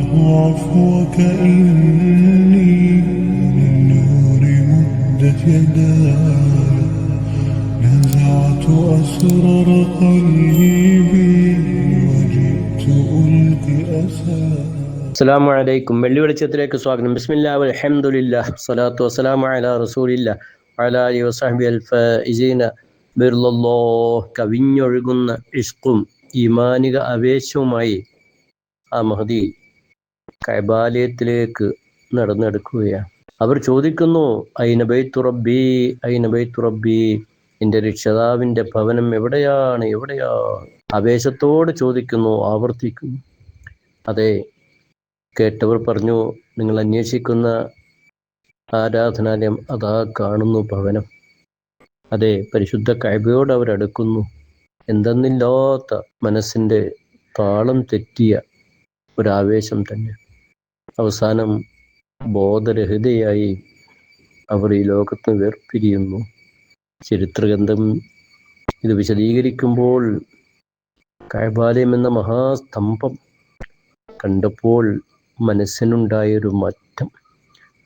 عفوك إني للنور مدت يداي نزعت أسرار قلبي وجئت ألقي أساي. അസ്സലാമു അലൈക്കും. വെള്ളി വെളിച്ചത്തിലേക്ക് സ്വാഗതം. ബിസ്മില്ലാഹി വൽഹംദുലില്ലാഹ് സ്വലാത്തു വസ്സലാമു അലാ റസൂലില്ലാഹ് വഅലാ ആലിഹി വസഹ്ബിഹിൽ ഫായിസീന ബിർലല്ലാഹ്. കവിഞ്ഞൊഴുകുന്ന ഇഷ്കും ഈമാനിക ആവേശവുമായി ആ മഹദി കഅബാലയത്തിലേക്ക് നടന്നെടുക്കുകയാണ്. അവർ ചോദിക്കുന്നു, ഐന ബൈത്തു റബ്ബി, ഐന ബൈത്തു റബ്ബി, എൻ്റെ രക്ഷിതാവിൻ്റെ ഭവനം എവിടെയാണ്, എവിടെയാണ്? ആവേശത്തോട് ചോദിക്കുന്നു, ആവർത്തിക്കുന്നു. അതെ, കേട്ടവർ പറഞ്ഞു, നിങ്ങൾ അന്വേഷിക്കുന്ന ആരാധനാലയം അതാ കാണുന്നു, ഭവനം. അതെ, പരിശുദ്ധ കഅബയോട് അവരടുക്കുന്നു. എന്തെന്നില്ലാത്ത മനസ്സിൻ്റെ താളം തെറ്റിയ ഒരാവേശം തന്നെ. അവസാനം ബോധരഹിതയായി അവർ ഈ ലോകത്ത് വേർപിരിയുന്നു. ചരിത്രഗ്രന്ഥം ഇത് വിശദീകരിക്കുമ്പോൾ കഅബാലയം എന്ന മഹാസ്തംഭം കണ്ടപ്പോൾ മനസ്സിനുണ്ടായൊരു മാറ്റം.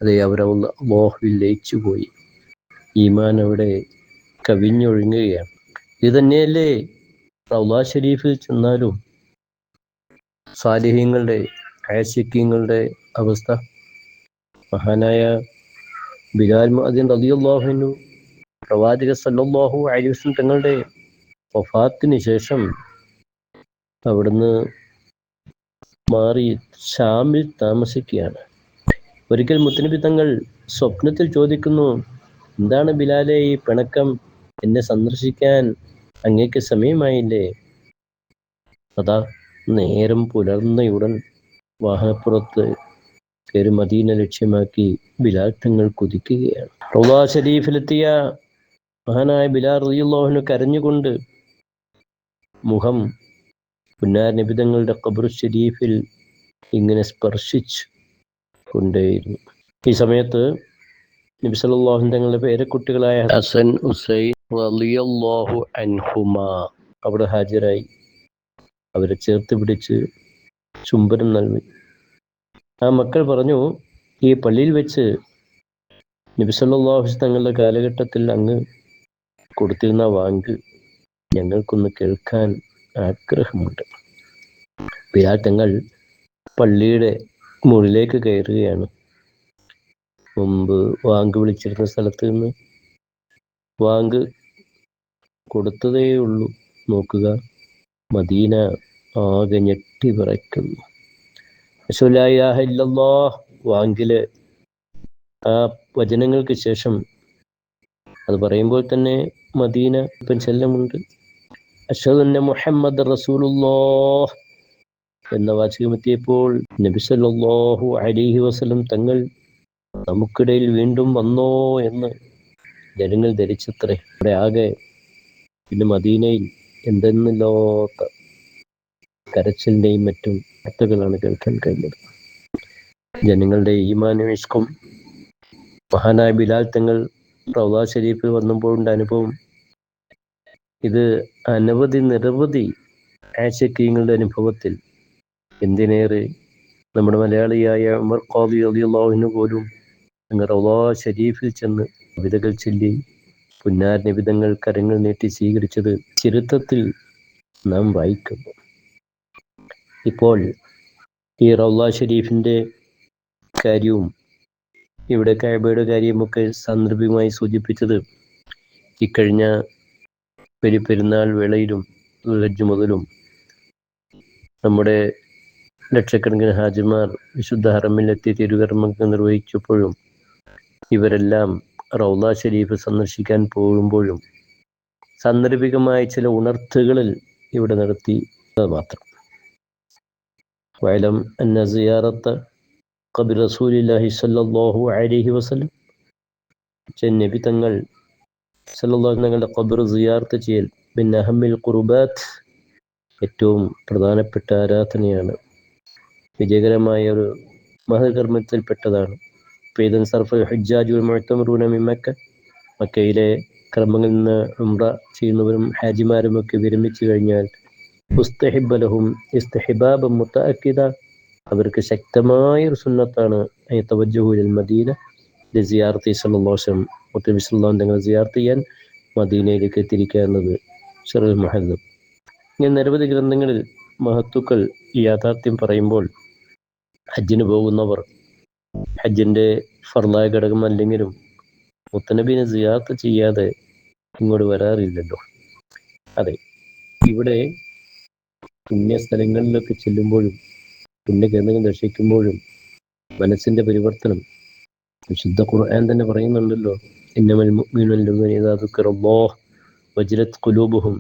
അതെ, അല്ലാഹുവിൽ ലയിച്ചുപോയി. ഈമാൻ അവിടെ കവിഞ്ഞൊഴുങ്ങുകയാണ്. ഇത് തന്നെയല്ലേ റൗള ഷരീഫിൽ ചെന്നാലും സാലിഹീങ്ങളുടെ, ആശിഖീങ്ങളുടെ അവസ്ഥ. മഹാനായ ബിലാൽ മുഅദ്ദിൻ റളിയല്ലാഹു അൻഹു പ്രവാചക സല്ലല്ലാഹു അലൈഹി വസല്ലം തങ്ങളുടെ വഫാത്തിന് ശേഷം അവിടുന്ന് മാറി ഷാമിൽ താമസിക്കുകയാണ്. ഒരിക്കൽ മുത്തനബി തങ്ങൾ സ്വപ്നത്തിൽ ചോദിക്കുന്നു, എന്താണ് ബിലാലെ ഈ പിണക്കം? എന്നെ സന്ദർശിക്കാൻ അങ്ങേക്ക് സമയമായില്ലേ? അതാ നേരം പുലർന്നയുടൻ വാഹനപ്പുറത്ത് കയറി മദീന ലക്ഷ്യമാക്കി ബിലാൽ തങ്ങൾ കുതിക്കുകയാണ്. റൗള ഷരീഫിലെത്തിയ മഹാനായ ബിലാൽ റളിയല്ലാഹു അൻഹു കരഞ്ഞുകൊണ്ട് മുഖം പുന്നാർ നബി തങ്ങളുടെ ഖബർ ഷരീഫിൽ ഇങ്ങനെ സ്പർശിച്ചു കൊണ്ടേയിരുന്നു. ഈ സമയത്ത് നബി സല്ലല്ലാഹു അലൈഹി വസല്ലം തങ്ങളുടെ പേരക്കുട്ടികളായ ഹസൻ, ഹുസൈൻ റളിയല്ലാഹു അൻഹുമാ അവിടെ ഹാജരായി. അവരെ ചേർത്ത് പിടിച്ച് ചുംബനം നൽകി. ആ മക്കൾ പറഞ്ഞു, ഈ പള്ളിയിൽ വെച്ച് നബി സല്ലല്ലാഹു അലൈഹി വസല്ലം തങ്ങളുടെ കാലഘട്ടത്തിൽ അങ്ങ് കൊടുത്തിരുന്ന വാങ്ക് ഞങ്ങൾക്കൊന്ന് കേൾക്കാൻ ആഗ്രഹമുണ്ട്. ബിലാൽ തങ്ങൾ പള്ളിയുടെ മുകളിലേക്ക് കയറുകയാണ്. മുമ്പ് വാങ്ക് വിളിച്ചിരുന്ന സ്ഥലത്ത് നിന്ന് വാങ്ക് കൊടുത്തതേ ഉള്ളൂ. നോക്കുക, മദീന ആകെ ഞെട്ടി വിറയ്ക്കുന്നു. അശ്ഹദു ലാ ഇലാഹ ഇല്ലല്ലാഹ് വാങ്കില് ആ വചനങ്ങൾക്ക് ശേഷം അത് പറയുമ്പോൾ തന്നെ മദീന ചെല്ലമുണ്ട്. അശ്ഹദു അന്ന മുഹമ്മദ് റസൂലുള്ളാഹ് എന്ന വാചകമെത്തിയപ്പോൾ നബി സല്ലല്ലാഹു അലൈഹി വസല്ലം തങ്ങൾ നമുക്കിടയിൽ വീണ്ടും വന്നോ എന്ന് ജനങ്ങൾ ധരിച്ചത്രേ. അവിടെ ആകെ പിന്നെ മദീനയിൽ എന്തെന്നില്ലാത്ത കരച്ചിലിൻ്റെയും മറ്റും വാർത്തകളാണ് കേൾക്കാൻ കഴിഞ്ഞത്. ജനങ്ങളുടെ ഈമാനും ഇഷ്കും. മഹാനായ ബിലാൽ തങ്ങൾ റൗള ഷരീഫിൽ വന്നപ്പോഴുണ്ട അനുഭവം ഇത് നിരവധി ആശിഖീങ്ങളുടെ അനുഭവത്തിൽ. എന്തിനേറെ നമ്മുടെ മലയാളിയായ ഉമർ ഖാദി റളിയല്ലാഹു അൻഹു പോലും അങ്ങ് റൗള ഷരീഫിൽ ചെന്ന് കവിതകൾ ചൊല്ലി പുന്നാർ നബി തങ്ങൾ കരങ്ങൾ നീട്ടി സ്വീകരിച്ചത് ചരിത്രത്തിൽ നാം വായിക്കുന്നു. ഇപ്പോൾ ഈ റൗള ഷരീഫിൻ്റെ കാര്യവും ഇവിടെ കഅബയുടെ കാര്യവുമൊക്കെ സാന്ദർഭികമായി സൂചിപ്പിച്ചത് ഇക്കഴിഞ്ഞ പെരുന്നാൾ വേളയിലും ദുൽഹജ്ജ് മുതലും നമ്മുടെ ലക്ഷക്കണക്കിന് ഹാജിമാർ വിശുദ്ധ ഹറമിലെത്തി തിരുകർമ്മങ്ങൾ നിർവഹിച്ചപ്പോഴും ഇവരെല്ലാം റൗള ഷരീഫ് സന്ദർശിക്കാൻ പോകുമ്പോഴും സാന്ദർഭികമായ ചില ഉണർത്തുകളിൽ ഇവിടെ നടത്തി മാത്രം. വഅലം അന്ന സിയാറത്ത ഖബ്ർ റസൂലില്ലാഹി സ്വല്ലല്ലാഹു അലൈഹി വസല്ലം, നബി തങ്ങൾ സല്ലല്ലാഹു അലൈഹി തങ്ങളുടെ ഖബ്ർ സിയാറത്ത് ചെയ്യൽ മിൻ അഹമ്മിൽ ഖുർബാത്ത്, ഏറ്റവും പ്രധാനപ്പെട്ട ആരാധനയാണ്, വിജയകരമായ ഒരു മഹകർമ്മത്തിൽപ്പെട്ടതാണ്. ഫൈദൻ സർഫൽ ഹജ്ജാജു വൽ മുഅ്തമറൂന മിൻ മക്ക, മക്കയിലെ കർമ്മങ്ങളിൽ നിന്ന് ഉംറ ചെയ്യുന്നവരും ഹാജിമാരുമൊക്കെ വിരമിച്ചു കഴിഞ്ഞാൽ മുസ്തഹിബ്ബ ലഹും ഇസ്തിഹ്ബാബൻ മുതഅക്കിദ, അവർക്ക് ശക്തമായൊരു സുന്നത്താണ് തവജ്ജുഹുൽ മദീന സിയാറത്തി സല്ലല്ലാഹു അലൈഹി വസല്ലം മുത്തനബി സല്ലല്ലാഹു അലൈഹി വസല്ലം സിയാറത്ത് ചെയ്യാൻ മദീനയിലേക്ക് എത്തിയിരിക്കുക എന്നത് ശറഹുൽ മുഹദ്ദബ്. ഇങ്ങനെ നിരവധി ഗ്രന്ഥങ്ങളിൽ മഹത്തുക്കൾ ഈ യാഥാർത്ഥ്യം പറയുമ്പോൾ ഹജ്ജിന് പോകുന്നവർ ഹജ്ജിൻ്റെ ഫർളായ ഘടകമല്ലെങ്കിലും മുത്തനബീനെ സിയാറത്ത് ചെയ്യാതെ ഇങ്ങോട്ട് വരാറില്ലല്ലോ. അതെ, ഇവിടെ പുണ്യ സ്ഥലങ്ങളിലൊക്കെ ചെല്ലുമ്പോഴും പുണ്യഗ്രന്ഥങ്ങൾ ദർശിക്കുമ്പോഴും മനസ്സിൻ്റെ പരിവർത്തനം വിശുദ്ധ ഖുർആൻ തന്നെ പറയുന്നുണ്ടല്ലോ, ഇന്നമൽ മുഅ്മിനൂന ഇദാ ദുക്കിറല്ലാഹ് വജിലത് ഖുലൂബുഹും,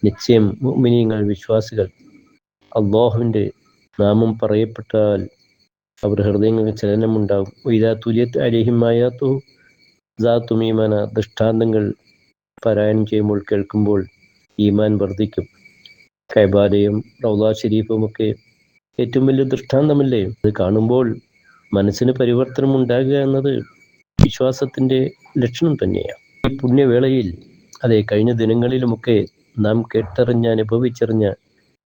നിശ്ചയം മുഅ്മിനീങ്ങൾ വിശ്വാസികൾ അല്ലാഹുവിൻ്റെ നാമം പറയപ്പെട്ടാൽ അവർ ഹൃദയങ്ങൾക്ക് ചലനമുണ്ടാകും. ഇദാ തുലിയത് അലൈഹിം ആയാതുഹു സാഅതുഹും ഈമാന, ദൃഷ്ടാന്തങ്ങൾ പാരായണം ചെയ്യുമ്പോൾ കേൾക്കുമ്പോൾ ഈമാൻ വർദ്ധിക്കും. കഅബാലയം റൗള ഷരീഫുമൊക്കെ ഏറ്റവും വലിയ ദൃഷ്ടാന്തമല്ലേ? അത് കാണുമ്പോൾ മനസ്സിന് പരിവർത്തനം ഉണ്ടാകുക എന്നത് വിശ്വാസത്തിൻ്റെ ലക്ഷണം തന്നെയാണ്. ഈ പുണ്യവേളയിൽ, അതെ, കഴിഞ്ഞ ദിനങ്ങളിലുമൊക്കെ നാം കേട്ടറിഞ്ഞ അനുഭവിച്ചറിഞ്ഞ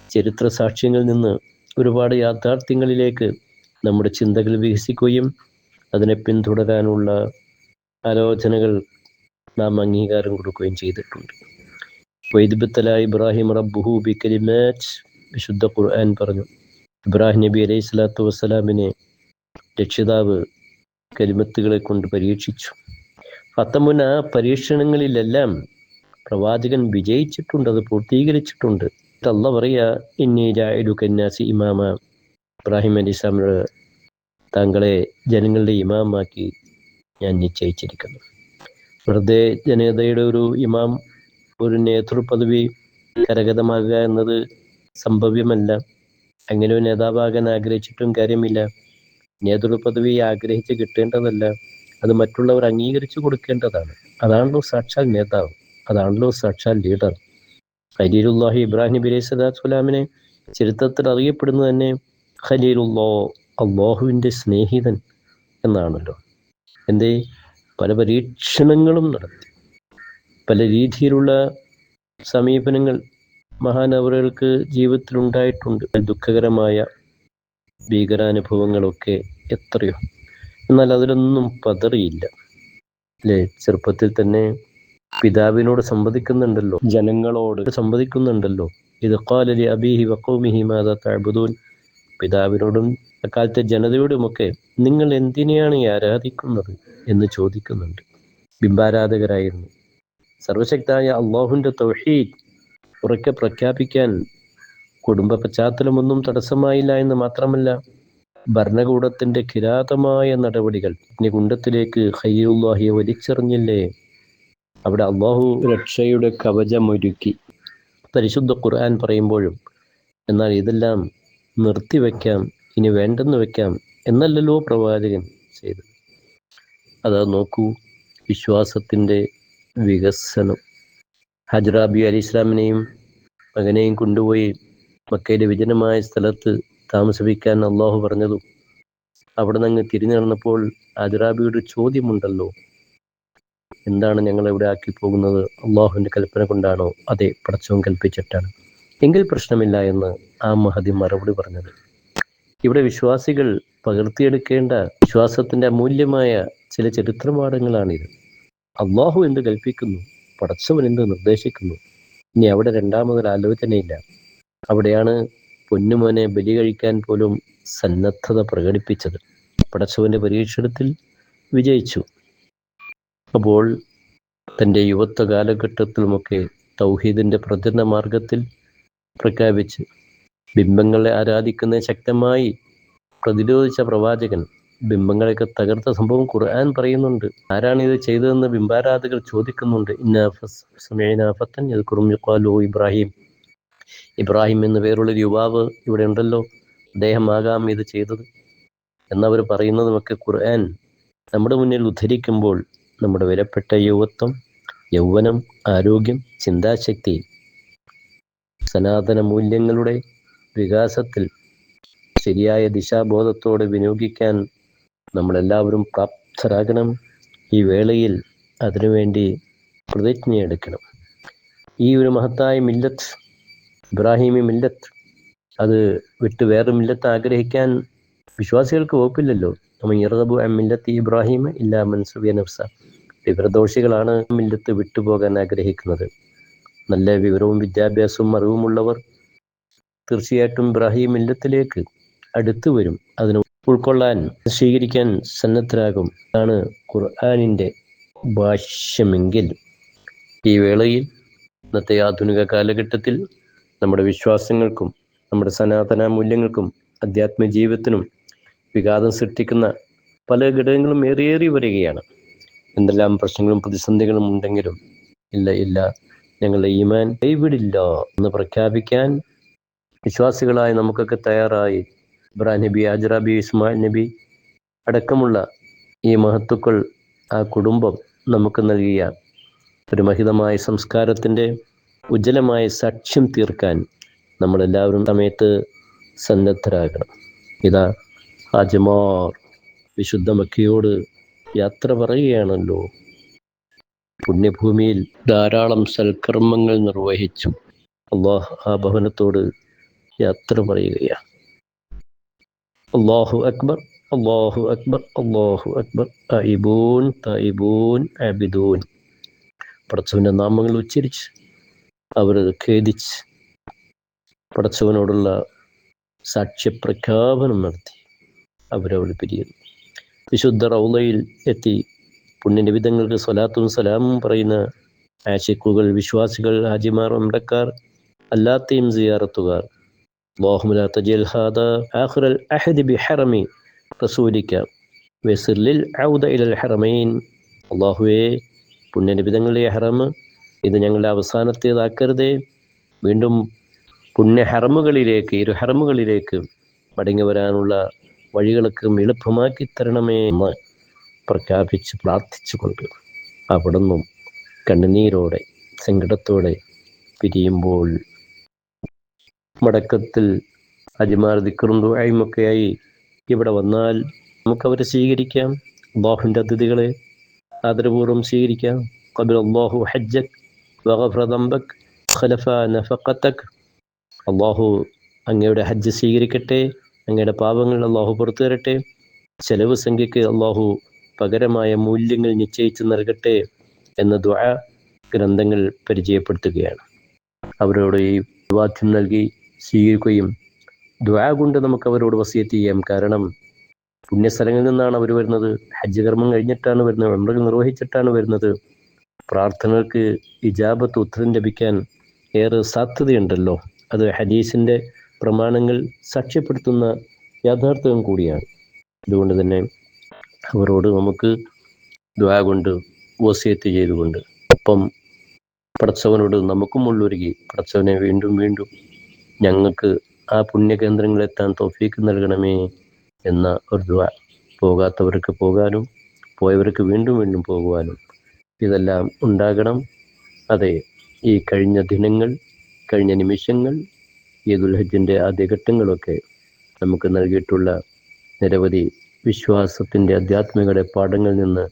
ചരിത്ര സാക്ഷ്യങ്ങളിൽ നിന്ന് ഒരുപാട് യാഥാർത്ഥ്യങ്ങളിലേക്ക് നമ്മുടെ ചിന്തകൾ വികസിക്കുകയും അതിനെ പിന്തുടരാനുള്ള ആലോചനകൾ നാം അംഗീകാരം കൊടുക്കുകയും ചെയ്തിട്ടുണ്ട്. വൈദ്ബത്തല ഇബ്രാഹിം റബ്ബുഹു ബികലിമാത്ത്, വിശുദ്ധ ഖുർആൻ പറഞ്ഞു, ഇബ്രാഹിം നബി അലൈഹി സ്വലാത്തു വസ്സലാമിനെ രക്ഷിതാവ് കലിമത്തുകളെ കൊണ്ട് പരീക്ഷിച്ചു. ഫത്തമുന, പരീക്ഷണങ്ങളിലെല്ലാം പ്രവാചകൻ വിജയിച്ചിട്ടുണ്ട്, അത് പൂർത്തീകരിച്ചിട്ടുണ്ട്. അല്ലാഹ് പറയാ, ഇന്നി ജാഇലുക നാസി ഇമാമ, ഇബ്രാഹിം അലൈഹി സ്വലാമിനോട് താങ്കളെ ജനങ്ങളുടെ ഇമാമാക്കി ഞാൻ നിശ്ചയിച്ചിരിക്കുന്നു. വെറുതെ ജനതയുടെ ഒരു ഇമാം, ഒരു നേതൃപദവി കരഗതമാകുക എന്നത് സംഭവ്യമല്ല. അങ്ങനെ ഒരു നേതാവാകാൻ ആഗ്രഹിച്ചിട്ടും കാര്യമില്ല. നേതൃപദവി ആഗ്രഹിച്ച് കിട്ടേണ്ടതല്ല, അത് മറ്റുള്ളവർ അംഗീകരിച്ചു കൊടുക്കേണ്ടതാണ്. അതാണല്ലോ സാക്ഷാൽ നേതാവ്, അതാണല്ലോ സാക്ഷാൽ ലീഡർ. ഖലീലുല്ലാഹി ഇബ്രാഹിം നബി അലൈഹി സ്വലാത്തു വസ്സലാമിനെ ചരിത്രത്തിൽ അറിയപ്പെടുന്നത് തന്നെ ഖലീലുല്ലാഹ്, അല്ലാഹുവിൻ്റെ സ്നേഹിതൻ എന്നാണല്ലോ. എന്തേ? പല പരീക്ഷണങ്ങളും നടത്തി, പല രീതിയിലുള്ള സമീപനങ്ങൾ മഹാനവറുകൾക്ക് ജീവിതത്തിലുണ്ടായിട്ടുണ്ട്. ദുഃഖകരമായ ഭീകരാനുഭവങ്ങളൊക്കെ എത്രയോ, എന്നാൽ അതിലൊന്നും പതറിയില്ല അല്ലേ? ചെറുപ്പത്തിൽ തന്നെ പിതാവിനോട് സംവദിക്കുന്നുണ്ടല്ലോ, ജനങ്ങളോട് സംവദിക്കുന്നുണ്ടല്ലോ. ഇത് ഖാല ലി അബീഹി വഖൗമിഹി മാദാ തഅബുദൂൻ, പിതാവിനോടും അക്കാലത്തെ ജനതയോടുമൊക്കെ നിങ്ങൾ എന്തിനെയാണ് ഈ ആരാധിക്കുന്നത് എന്ന് ചോദിക്കുന്നുണ്ട്. ബിംബാരാധകരായിരുന്നു. സർവശക്തനായ അല്ലാഹുവിൻ്റെ തൗഹീദ് ഉറക്കെ പ്രഖ്യാപിക്കാൻ കുടുംബ പശ്ചാത്തലമൊന്നും തടസ്സമായില്ല എന്ന് മാത്രമല്ല, ഭരണകൂടത്തിൻ്റെ കിരാതമായ നടപടികൾ അഗ്നികുണ്ഡത്തിലേക്ക് ഖലീലുല്ലാഹിയെ വലിച്ചെറിഞ്ഞില്ലേ? അവിടെ അല്ലാഹു രക്ഷയുടെ കവചമൊരുക്കി. പരിശുദ്ധ ഖുർആൻ പറയുമ്പോഴും എന്നാൽ ഇതെല്ലാം നിർത്തിവെക്കാം, ഇനി വേണ്ടെന്ന് വെക്കാം എന്നല്ലല്ലോ പ്രവാചകൻ ചെയ്തത്. അത് നോക്കൂ, വിശ്വാസത്തിൻ്റെ വികസനം. ഹജ്റാബി അലി ഇസ്ലാമിനെയും മകനെയും കൊണ്ടുപോയി മക്കയിലെ വിജനമായ സ്ഥലത്ത് താമസിപ്പിക്കാൻ അള്ളാഹു പറഞ്ഞതും അവിടെ നിന്ന് തിരിഞ്ഞു നടന്നപ്പോൾ ഹജ്റാബിയുടെ ചോദ്യമുണ്ടല്ലോ, എന്താണ് ഞങ്ങളെവിടെ ആക്കി പോകുന്നത്? അള്ളാഹുവിൻ്റെ കൽപ്പന കൊണ്ടാണോ? അതെ, പടച്ചവൻ കൽപ്പിച്ചിട്ടാണ്. എങ്കിൽ പ്രശ്നമില്ല എന്ന് ആ മഹദി മറുപടി പറഞ്ഞത്. ഇവിടെ വിശ്വാസികൾ പകർത്തിയെടുക്കേണ്ട വിശ്വാസത്തിൻ്റെ അമൂല്യമായ ചില ചരിത്രപാഠങ്ങളാണിത്. അള്ളാഹു എന്ത് കൽപ്പിക്കുന്നു, പടച്ചവൻ എന്ത് നിർദ്ദേശിക്കുന്നു, ഇനി അവിടെ രണ്ടാമതൊരു ആലോചനയില്ല. അവിടെയാണ് പൊന്നുമോനെ ബലി കഴിക്കാൻ പോലും സന്നദ്ധത പ്രകടിപ്പിച്ചത്. പടച്ചവൻ്റെ പരീക്ഷണത്തിൽ വിജയിച്ചു. അപ്പോൾ തൻ്റെ യുവത്വ കാലഘട്ടത്തിലുമൊക്കെ തൗഹീദിൻ്റെ പ്രചരണ മാർഗത്തിൽ പ്രഖ്യാപിച്ച് ബിംബങ്ങളെ ആരാധിക്കുന്ന ശക്തമായി പ്രതിരോധിച്ച പ്രവാചകൻ ബിംബങ്ങളെയൊക്കെ തകർത്ത സംഭവം ഖുർആൻ പറയുന്നുണ്ട്. ആരാണ് ഇത് ചെയ്തതെന്ന് ബിംബാരാധകർ ചോദിക്കുന്നുണ്ട്. ഇബ്രാഹിം എന്ന പേരുള്ളൊരു യുവാവ് ഇവിടെ ഉണ്ടല്ലോ, അദ്ദേഹമാകാം ഇത് ചെയ്തത് എന്നവർ പറയുന്നതുമൊക്കെ ഖുർആൻ നമ്മുടെ മുന്നിൽ ഉദ്ധരിക്കുമ്പോൾ നമ്മുടെ വിലപ്പെട്ട യുവത്വം, യൗവനം, ആരോഗ്യം, ചിന്താശക്തി, സനാതന മൂല്യങ്ങളുടെ വികാസത്തിൽ ശരിയായ ദിശാബോധത്തോടെ വിനിയോഗിക്കാൻ നമ്മളെല്ലാവരും പ്രാപ്തരാകണം. ഈ വേളയിൽ അതിനുവേണ്ടി പ്രതിജ്ഞയെടുക്കണം. ഈ ഒരു മഹത്തായ മില്ലത്ത്, ഇബ്രാഹിമി മില്ലത്ത്, അത് വിട്ട് വേറെ മില്ലത്ത് ആഗ്രഹിക്കാൻ വിശ്വാസികൾക്ക് വകുപ്പില്ലല്ലോ. യർഗബു അൻ മില്ലത്തി ഇബ്രാഹിമ ഇല്ലാ മൻ സഫിയ നഫ്സ. വിവരദോഷികളാണ് മില്ലത്ത് വിട്ടുപോകാൻ ആഗ്രഹിക്കുന്നത്. നല്ല വിവരവും വിദ്യാഭ്യാസവും അറിവുമുള്ളവർ തീർച്ചയായിട്ടും ഇബ്രാഹിം മില്ലത്തിലേക്ക് അടുത്തു വരും, അതിന് ഉൾക്കൊള്ളാൻ സ്വീകരിക്കാൻ സന്നദ്ധരാകും. ഇതാണ് ഖുർആനിൻ്റെ ഭാഷ്യമെങ്കിൽ ഈ വേളയിൽ ഇന്നത്തെ ആധുനിക കാലഘട്ടത്തിൽ നമ്മുടെ വിശ്വാസങ്ങൾക്കും നമ്മുടെ സനാതന മൂല്യങ്ങൾക്കും അധ്യാത്മ ജീവിതത്തിനും വിഘാതം സൃഷ്ടിക്കുന്ന പല ഘടകങ്ങളും ഏറിയേറി വരികയാണ്. എന്തെല്ലാം പ്രശ്നങ്ങളും പ്രതിസന്ധികളും ഉണ്ടെങ്കിലും ഇല്ല, ഞങ്ങളുടെ ഈമാൻ കൈവിടില്ല എന്ന് പ്രഖ്യാപിക്കാൻ വിശ്വാസികളായ നമുക്കൊക്കെ തയ്യാറായി ഇബ്രാഹിം നബി, ഹാജറ ബി, ഇസ്മായിൽ നബി അടക്കമുള്ള ഈ മഹത്തുക്കൾ, ആ കുടുംബം നമുക്ക് നൽകിയ ഒരു മഹിതമായ സംസ്കാരത്തിൻ്റെ ഉജ്ജ്വലമായ സാക്ഷ്യം തീർക്കാൻ നമ്മളെല്ലാവരും സമയത്ത് സന്നദ്ധരാകണം. ഇതാ ഹാജിമാർ വിശുദ്ധ മക്കയോട് യാത്ര പറയുകയാണല്ലോ. പുണ്യഭൂമിയിൽ ധാരാളം സൽക്കർമ്മങ്ങൾ നിർവഹിച്ചു അള്ളാഹ് ആ ഭവനത്തോട് യാത്ര പറയുകയാണ്. അല്ലാഹു അക്ബർ, അല്ലാഹു അക്ബർ, അല്ലാഹു അക്ബർ, തൈബൂൻ തൈബൂൻ ആബിദൂൻ. പടച്ചവൻ്റെ നാമങ്ങൾ ഉച്ചരിച്ച് അവർ ഖേദിച്ച് പടച്ചവനോടുള്ള സാക്ഷ്യപ്രഖ്യാപനം നടത്തി അവരവിടെ പിരിയുന്നു. വിശുദ്ധ റൗളയിൽ എത്തി പുണ്യനിബിധങ്ങൾക്ക് സ്വലാത്തും സലാമും പറയുന്ന ആശിക്കുകൾ, വിശ്വാസികൾ, ഹാജിമാർ, ഉംറക്കാർ, അല്ലാത്തയും സിയാറത്തുകാർ, അല്ലാഹുമ്മ ലാ തജ്അൽ ഹാദാ ആഖിറൽ അഹദി ബിഹറമി റസൂലിക വസിർ ലിൽ ഔദ ഇലൽ ഹറമൈൻ. അല്ലാഹുവേ, പുണ്യനിബിധങ്ങളുടെ ഹറം ഇത് ഞങ്ങളുടെ അവസാനത്തേതാക്കരുതേ, വീണ്ടും പുണ്യ ഹറമുകളിലേക്ക്, ഇരു ഹറമുകളിലേക്ക് മടങ്ങി വരാനുള്ള വഴികളൊക്കെ എളുപ്പമാക്കി തരണമേ എന്ന് പ്രഖ്യാപിച്ച് പ്രാർത്ഥിച്ചുകൊണ്ട് അവിടുന്നും കണ്ണുനീരോടെ സങ്കടത്തോടെ പിരിയുമ്പോൾ മടക്കത്തിൽ അജ്മാർ ദിക്റും ദുആയുമൊക്കെയായി ഇവിടെ വന്നാൽ നമുക്കവരെ സ്വീകരിക്കാം. അല്ലാഹുവിൻ്റെ അതിഥികളെ ആദരപൂർവ്വം സ്വീകരിക്കാം. ഖബലല്ലാഹു ഹജ്ജക് വഗഫറ ദംബക് ഖലഫ നഫഖതക്. അല്ലാഹു അങ്ങയുടെ ഹജ്ജ് സ്വീകരിക്കട്ടെ, അങ്ങയുടെ പാപങ്ങൾ അല്ലാഹു പുറത്തു തരട്ടെ, ചെലവ് സംഖ്യയ്ക്ക് അല്ലാഹു പകരമായ മൂല്യങ്ങൾ നിശ്ചയിച്ച് നൽകട്ടെ എന്ന ദുആ ഗ്രന്ഥങ്ങൾ പരിചയപ്പെടുത്തുകയാണ്. അവരോട് ഈ വാക്യം നൽകി സ്വീകരിക്കുകയും ദുആ കൊണ്ട് നമുക്ക് അവരോട് വസിയത്ത് ചെയ്യാം. കാരണം പുണ്യസ്ഥലങ്ങളിൽ നിന്നാണ് അവർ വരുന്നത്, ഹജ്ജ് കർമ്മം കഴിഞ്ഞിട്ടാണ് വരുന്നത്, ഉംറകൾ നിർവഹിച്ചിട്ടാണ് വരുന്നത്. പ്രാർത്ഥനകൾക്ക് ഇജാബത്ത്, ഉത്തരം ലഭിക്കാൻ ഏറെ സാധ്യതയുണ്ടല്ലോ. അത് ഹദീസിൻ്റെ പ്രമാണങ്ങൾ സാക്ഷ്യപ്പെടുത്തുന്ന യാഥാർത്ഥ്യം കൂടിയാണ്. അതുകൊണ്ട് തന്നെ അവരോട് നമുക്ക് ദുആ കൊണ്ട് വസിയത്ത് ചെയ്തുകൊണ്ട് ഒപ്പം പടച്ചവനോട് നമുക്കും ഉള്ളൊരുക്കി പടച്ചവനെ വീണ്ടും വീണ്ടും ഞങ്ങൾക്ക് ആ പുണ്യകേന്ദ്രങ്ങളെത്താൻ തൗഫീക്ക് നൽകണമേ എന്ന ഒരു ദുആ. പോകാത്തവർക്ക് പോകാനും പോയവർക്ക് വീണ്ടും വീണ്ടും പോകുവാനും ഇതെല്ലാം ഉണ്ടാകണം. അതെ, ഈ കഴിഞ്ഞ ദിനങ്ങൾ, കഴിഞ്ഞ നിമിഷങ്ങൾ, ഈ ദുൽഹജ്ജിൻ്റെ ആദ്യഘട്ടങ്ങളൊക്കെ നമുക്ക് നൽകിയിട്ടുള്ള നിരവധി വിശ്വാസത്തിൻ്റെ ആധ്യാത്മികയുടെ പാഠങ്ങളിൽ നിന്ന്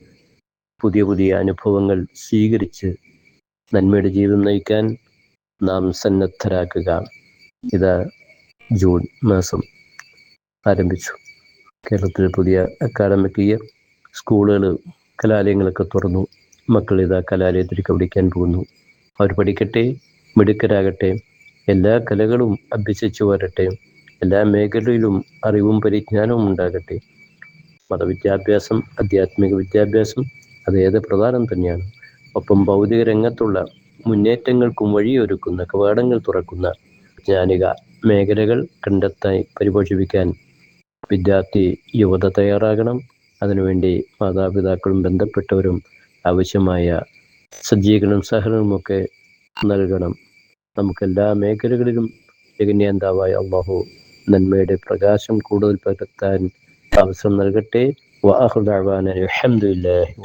പുതിയ പുതിയ അനുഭവങ്ങൾ സ്വീകരിച്ച് നന്മയുടെ ജീവിതം നയിക്കാൻ നാം സന്നദ്ധരാക്കുക. ഇതാ ജൂൺ മാസം ആരംഭിച്ചു. കേരളത്തിൽ പുതിയ അക്കാഡമിക് ഇയർ, സ്കൂളുകൾ, കലാലയങ്ങളൊക്കെ തുറന്നു. മക്കൾ ഇതാ കലാലയത്തിലേക്ക് പഠിക്കാൻ പോകുന്നു. അവർ പഠിക്കട്ടെ, മിടുക്കരാകട്ടെ, എല്ലാ കലകളും അഭ്യസിച്ചു വരട്ടെ, എല്ലാ മേഖലയിലും അറിവും പരിജ്ഞാനവും ഉണ്ടാകട്ടെ. മതവിദ്യാഭ്യാസം, ആധ്യാത്മിക വിദ്യാഭ്യാസം അതേത് പ്രധാനം തന്നെയാണ്. ഒപ്പം ഭൗതിക രംഗത്തുള്ള മുന്നേറ്റങ്ങൾക്കും വഴിയൊരുക്കുന്ന, കവാടങ്ങൾ തുറക്കുന്ന ജ്ഞാനിക മേഖലകൾ കണ്ടെത്താൻ പരിപോഷിപ്പിക്കാൻ വിദ്യാർത്ഥി യുവത തയ്യാറാകണം. അതിനുവേണ്ടി മാതാപിതാക്കളും ബന്ധപ്പെട്ടവരും ആവശ്യമായ സജ്ജീകരണവും സഹകരണവുമൊക്കെ നൽകണം. നമുക്കെല്ലാ മേഖലകളിലും ജഗന്യാന്താവായ അല്ലാഹു നന്മയുടെ പ്രകാശം കൂടുതൽ പകർത്താൻ അവസരം നൽകട്ടെ. വആഖിറു ദഅ്വാനാ അൽഹംദുലില്ലാഹി